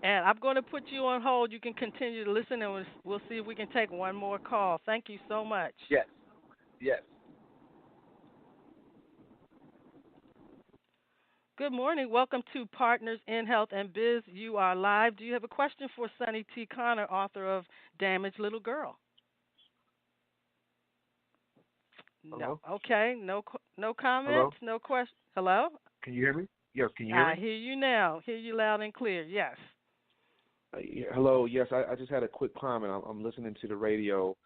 And I'm going to put you on hold. You can continue to listen, and we'll see if we can take one more call. Thank you so much. Yes, yes. Good morning. Welcome to Partners in Health and Biz. You are live. Do you have a question for Sunny T. Connor, author of Damaged Little Girl? No. Hello, Okay. No. No hello. comments. No question. Hello. Can you hear me? Yes, can you hear I me? hear you now. Hear you loud and clear. Yes. Yeah, hello. Yes, I just had a quick comment. I'm listening to the radio,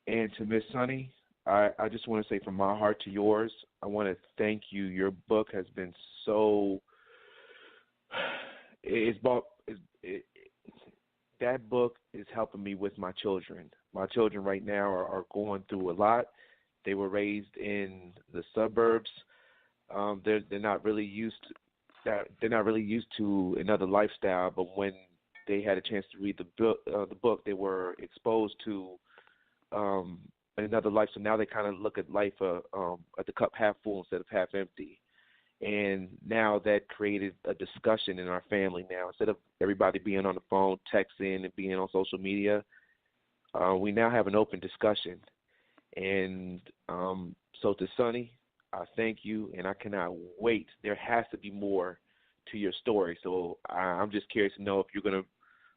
and to Miss Sunny, I just want to say from my heart to yours, I want to thank you. Your book has been so. It's about that book is helping me with my children. My children right now are going through a lot. They were raised in the suburbs. They're not really used to that. They're not really used to another lifestyle. But when they had a chance to read the book, they were exposed to um, another life. So now they kind of look at life at the cup half full instead of half empty. And now that created a discussion in our family. Now instead of everybody being on the phone, texting, and being on social media, we now have an open discussion. And so to Sonny, I thank you, and I cannot wait. There has to be more to your story. So I'm just curious to know if you're going to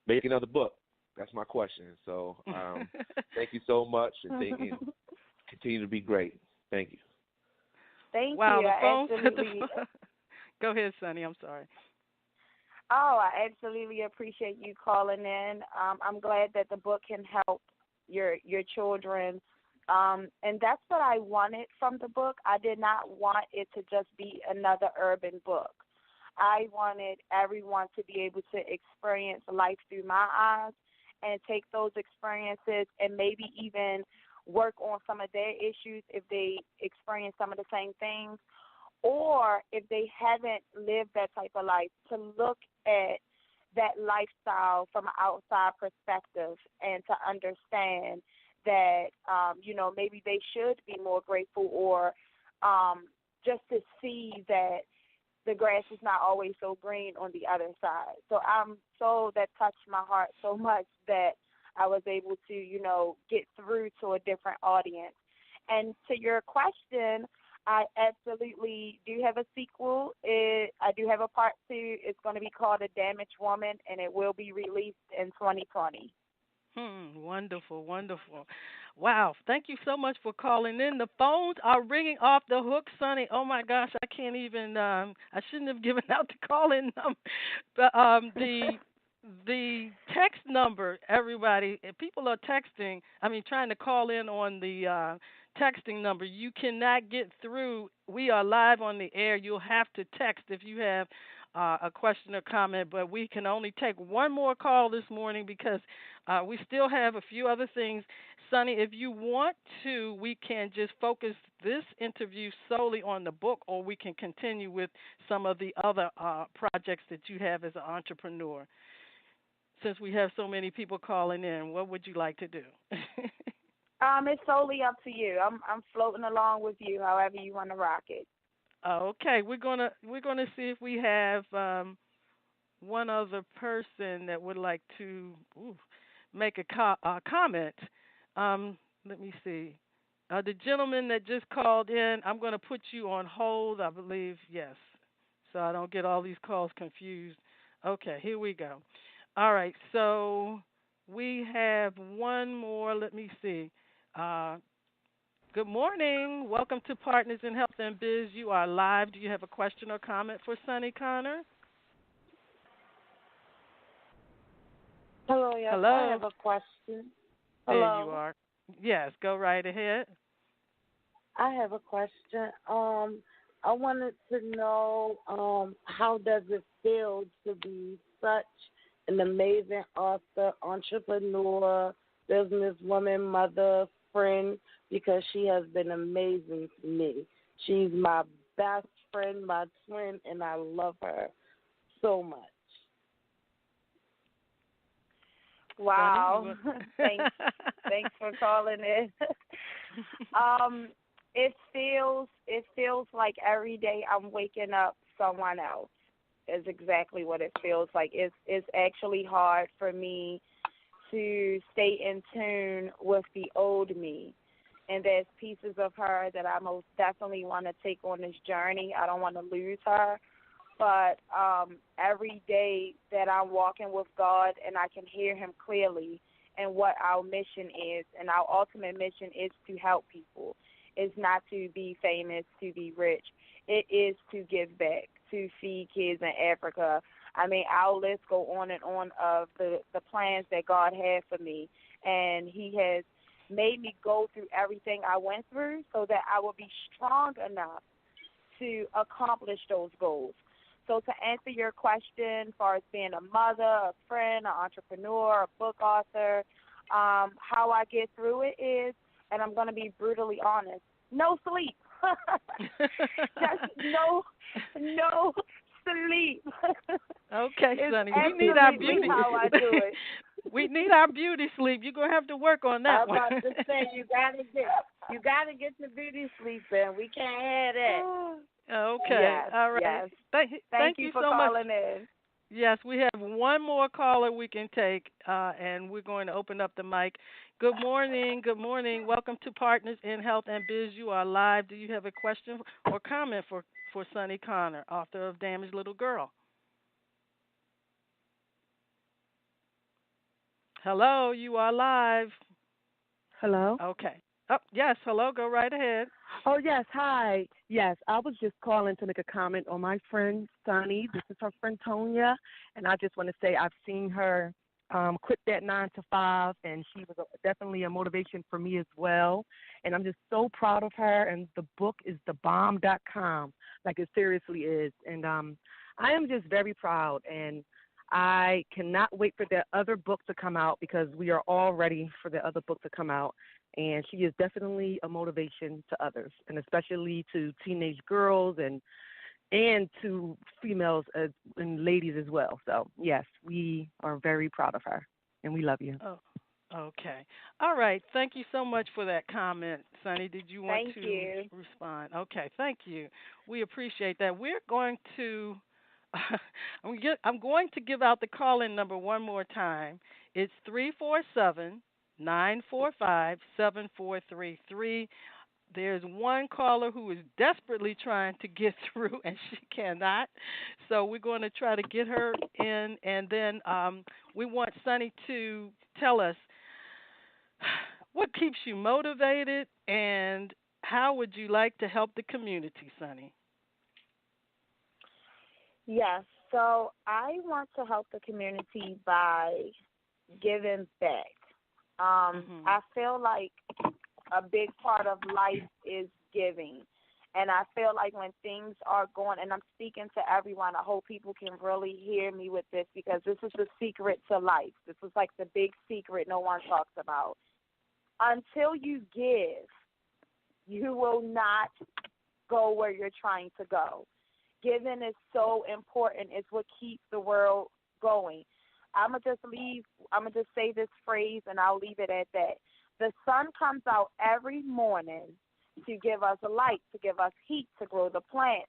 make another book. That's my question. So thank you so much, and continue to be great. Thank you. Thank Wow. you. The I phone's at the. absolutely. Go ahead, Sonny. I'm sorry. Oh, I absolutely appreciate you calling in. I'm glad that the book can help your children. And that's what I wanted from the book. I did not want it to just be another urban book. I wanted everyone to be able to experience life through my eyes and take those experiences and maybe even work on some of their issues if they experience some of the same things, or if they haven't lived that type of life, to look at that lifestyle from an outside perspective and to understand that, maybe they should be more grateful, or just to see that the grass is not always so green on the other side. So that touched my heart so much that I was able to, get through to a different audience. And to your question, I absolutely do have a sequel. I do have a part two. It's going to be called A Damaged Woman, and it will be released in 2020. Wonderful, wonderful. Wow, thank you so much for calling in. The phones are ringing off the hook, Sonny. Oh my gosh, I can't even. I shouldn't have given out the call-in number. But the text number, everybody, if people are texting. I mean, trying to call in on the texting number. You cannot get through. We are live on the air. You'll have to text if you have a question or comment, but we can only take one more call this morning because we still have a few other things. Sonny, if you want to, we can just focus this interview solely on the book, or we can continue with some of the other projects that you have as an entrepreneur. Since we have so many people calling in, what would you like to do? It's solely up to you. I'm floating along with you, however you want to rock it. Okay, we're gonna see if we have one other person that would like to make a comment. Let me see. The gentleman that just called in, I'm going to put you on hold, I believe, yes, so I don't get all these calls confused. Okay, here we go. All right, so we have one more. Let me see. Uh, Good morning. Welcome to Partners in Health and Biz. You are live. Do you have a question or comment for Sonny Connor? Hello, yes, I Hello. have a question. There you Hello, are. Yes, go right ahead. I have a question. I wanted to know how does it feel to be such an amazing author, entrepreneur, businesswoman, mother, friend, because she has been amazing to me. She's my best friend, my twin, and I love her so much. Sonny, you wow. want? Thanks for calling in. it feels like every day I'm waking up someone else. is exactly what it feels like. It's actually hard for me to stay in tune with the old me. And there's pieces of her that I most definitely want to take on this journey. I don't want to lose her. But every day that I'm walking with God and I can hear him clearly and what our mission is, and our ultimate mission is to help people. It's not to be famous, to be rich. It is to give back, to feed kids in Africa. I mean, our list go on and on of the plans that God had for me. And he has made me go through everything I went through so that I will be strong enough to accomplish those goals. So to answer your question, as far as being a mother, a friend, an entrepreneur, a book author, how I get through it is, and I'm going to be brutally honest, no sleep. Just no sleep. Okay, It's Sunny, we need our absolutely beauty. how I do it. We need our beauty sleep. You're gonna have to work on that I'm one. about to say you gotta get the beauty sleep in. We can't have that. Okay, Yes, all right. yes. Thank you you for so much. calling in. Yes, we have one more caller we can take, and we're going to open up the mic. Good morning. Good morning. Welcome to Partners in Health and Biz. You are live. Do you have a question or comment for Sunny Connor, author of Damaged Little Girl? Hello, you are live. Hello? Okay. Oh, yes. Hello. Go right ahead. Oh, yes. Hi. Yes, I was just calling to make a comment on my friend, Sunny. This is her friend, Tonya. And I just want to say I've seen her quit that 9 to 5, and she was definitely a motivation for me as well. And I'm just so proud of her. And the book is thebomb.com, like it seriously is. And I am just very proud. And I cannot wait for the other book to come out because we are all ready for the other book to come out. And she is definitely a motivation to others, and especially to teenage girls and to females and ladies as well. So, yes, we are very proud of her, and we love you. Oh, okay. All right. Thank you so much for that comment, Sunny. Did you want Thank to you. respond? Okay. Thank you. We appreciate that. We're going to. I'm going to give out the call-in number one more time. It's 347-945-7433. There's one caller who is desperately trying to get through, and she cannot. So we're going to try to get her in, and then we want Sunny to tell us what keeps you motivated, and how would you like to help the community, Sunny? Yes, so I want to help the community by giving back. I feel like a big part of life is giving. And I feel like when things are going, and I'm speaking to everyone, I hope people can really hear me with this because this is the secret to life. This is like the big secret no one talks about. Until you give, you will not go where you're trying to go. Giving is so important. It's what keeps the world going. I'm going to just say this phrase and I'll leave it at that. The sun comes out every morning to give us light, to give us heat, to grow the plants,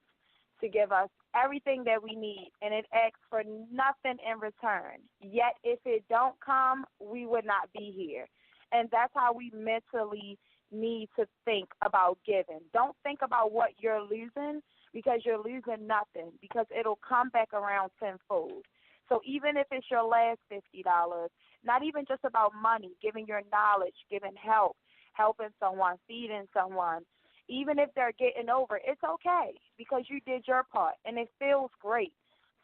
to give us everything that we need, and it asks for nothing in return. Yet if it don't come, we would not be here. And that's how we mentally need to think about giving. Don't think about what you're losing because you're losing nothing, because it'll come back around tenfold. So even if it's your last $50, not even just about money, giving your knowledge, giving help, helping someone, feeding someone, even if they're getting over, it's okay because you did your part and it feels great.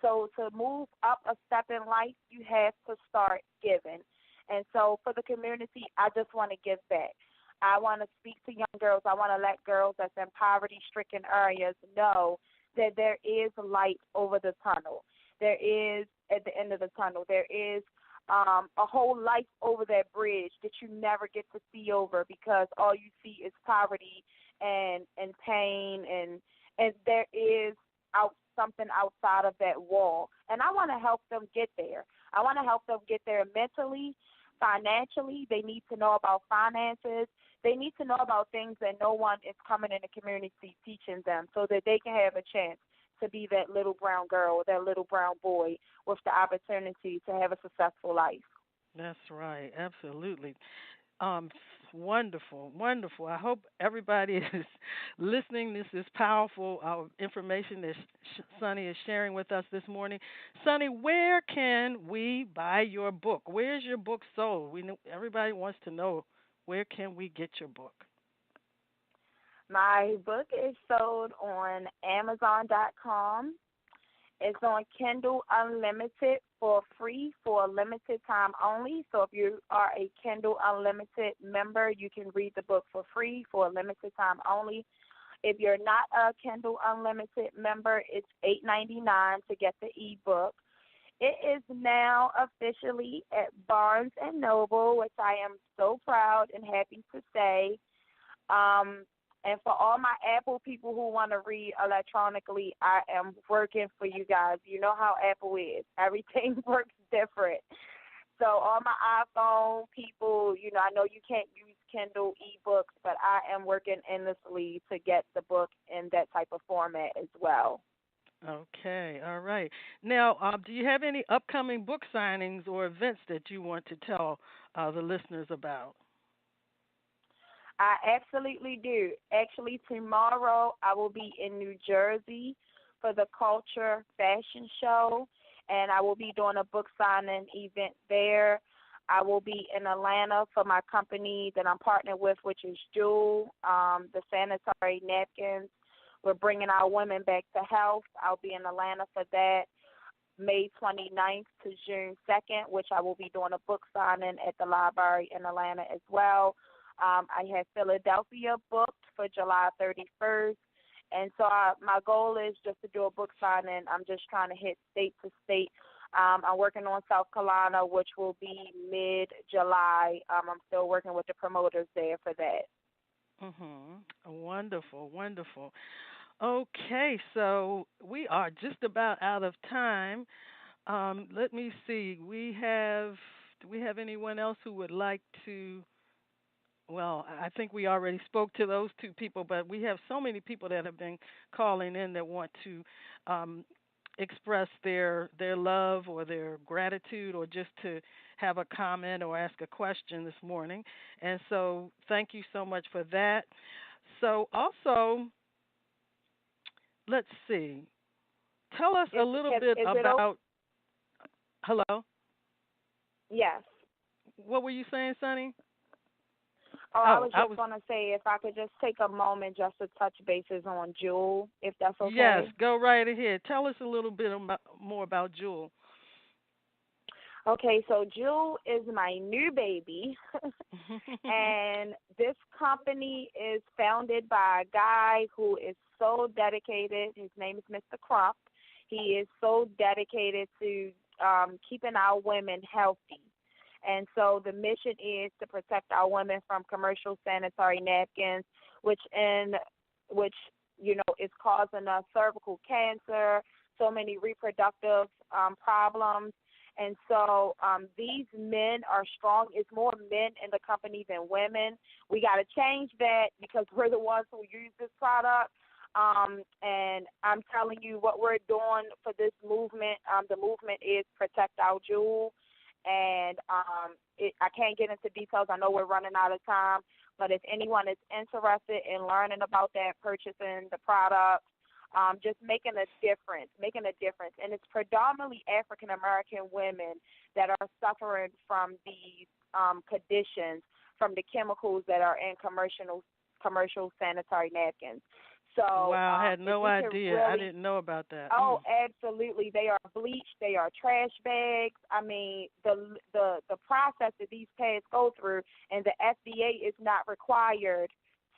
So to move up a step in life, you have to start giving. And so for the community, I just want to give back. I want to speak to young girls. I want to let girls that's in poverty-stricken areas know that there is light over the tunnel. There is, at the end of the tunnel, there is a whole life over that bridge that you never get to see over because all you see is poverty and pain, and there is something outside of that wall. And I want to help them get there. I want to help them get there mentally, financially. They need to know about finances. They need to know about things that no one is coming in the community teaching them so that they can have a chance to be that little brown girl, that little brown boy with the opportunity to have a successful life. That's right. Absolutely. Um, Wonderful, wonderful. I hope everybody is listening. This is powerful information that Sunny is sharing with us this morning. Sunny, where can we buy your book? Where's your book sold? We know everybody wants to know, where can we get your book? My book is sold on Amazon.com. It's on Kindle Unlimited for free for a limited time only. So if you are a Kindle Unlimited member, you can read the book for free for a limited time only. If you're not a Kindle Unlimited member, it's $8.99 to get the ebook. It is now officially at Barnes and Noble, which I am so proud and happy to say. And for all my Apple people who want to read electronically, I am working for you guys. You know how Apple is. Everything works different. So all my iPhone people, I know you can't use Kindle ebooks, but I am working endlessly to get the book in that type of format as well. Okay, all right. Now, do you have any upcoming book signings or events that you want to tell the listeners about? I absolutely do. Actually, tomorrow I will be in New Jersey for the Culture Fashion Show, and I will be doing a book signing event there. I will be in Atlanta for my company that I'm partnered with, which is Jewel, the sanitary napkins. We're bringing our women back to health. I'll be in Atlanta for that, May 29th to June 2nd, which I will be doing a book signing at the library in Atlanta as well. I have Philadelphia booked for July 31st. And so my goal is just to do a book signing. I'm just trying to hit state to state. I'm working on South Carolina, which will be mid-July. I'm still working with the promoters there for that. Wonderful, wonderful. Okay, so we are just about out of time. Let me see. Do we have anyone else who would like to? Well, I think we already spoke to those two people, but we have so many people that have been calling in that want to express their love or their gratitude or just to have a comment or ask a question this morning. And so thank you so much for that. So also, let's see. Tell us a little bit about. Hello? Yes. What were you saying, Sunny? I was just going to say if I could just take a moment just to touch bases on Jewel, if that's okay. Yes, go right ahead. Tell us a little bit more about Jewel. Okay, so Jewel is my new baby, and this company is founded by a guy who is so dedicated. His name is Mr. Crump. He is so dedicated to keeping our women healthy. And so the mission is to protect our women from commercial sanitary napkins, which is causing us cervical cancer, so many reproductive problems. And so these men are strong. It's more men in the company than women. We got to change that because we're the ones who use this product. And I'm telling you what we're doing for this movement. The movement is Protect Our Jewel. And I can't get into details. I know we're running out of time. But if anyone is interested in learning about that, purchasing the product, just making a difference. And it's predominantly African-American women that are suffering from these conditions, from the chemicals that are in commercial sanitary napkins. So, wow, I had no idea. Really, I didn't know about that. Oh, absolutely. They are bleached. They are trash bags. I mean, the process that these pads go through, and the FDA is not required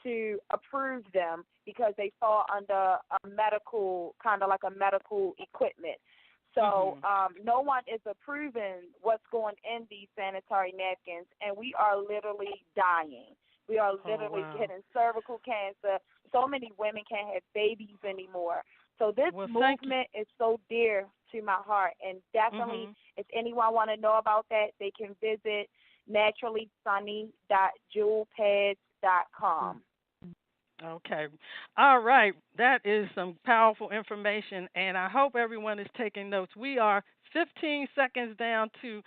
to approve them because they fall under a medical, kind of like a medical equipment. So no one is approving what's going in these sanitary napkins, and we are literally dying. We are literally getting cervical cancer. So many women can't have babies anymore. So this movement is so dear to my heart. And definitely, if anyone want to know about that, they can visit naturallysunny.jewelpads.com. Okay. All right. That is some powerful information, and I hope everyone is taking notes. We are 15 seconds down to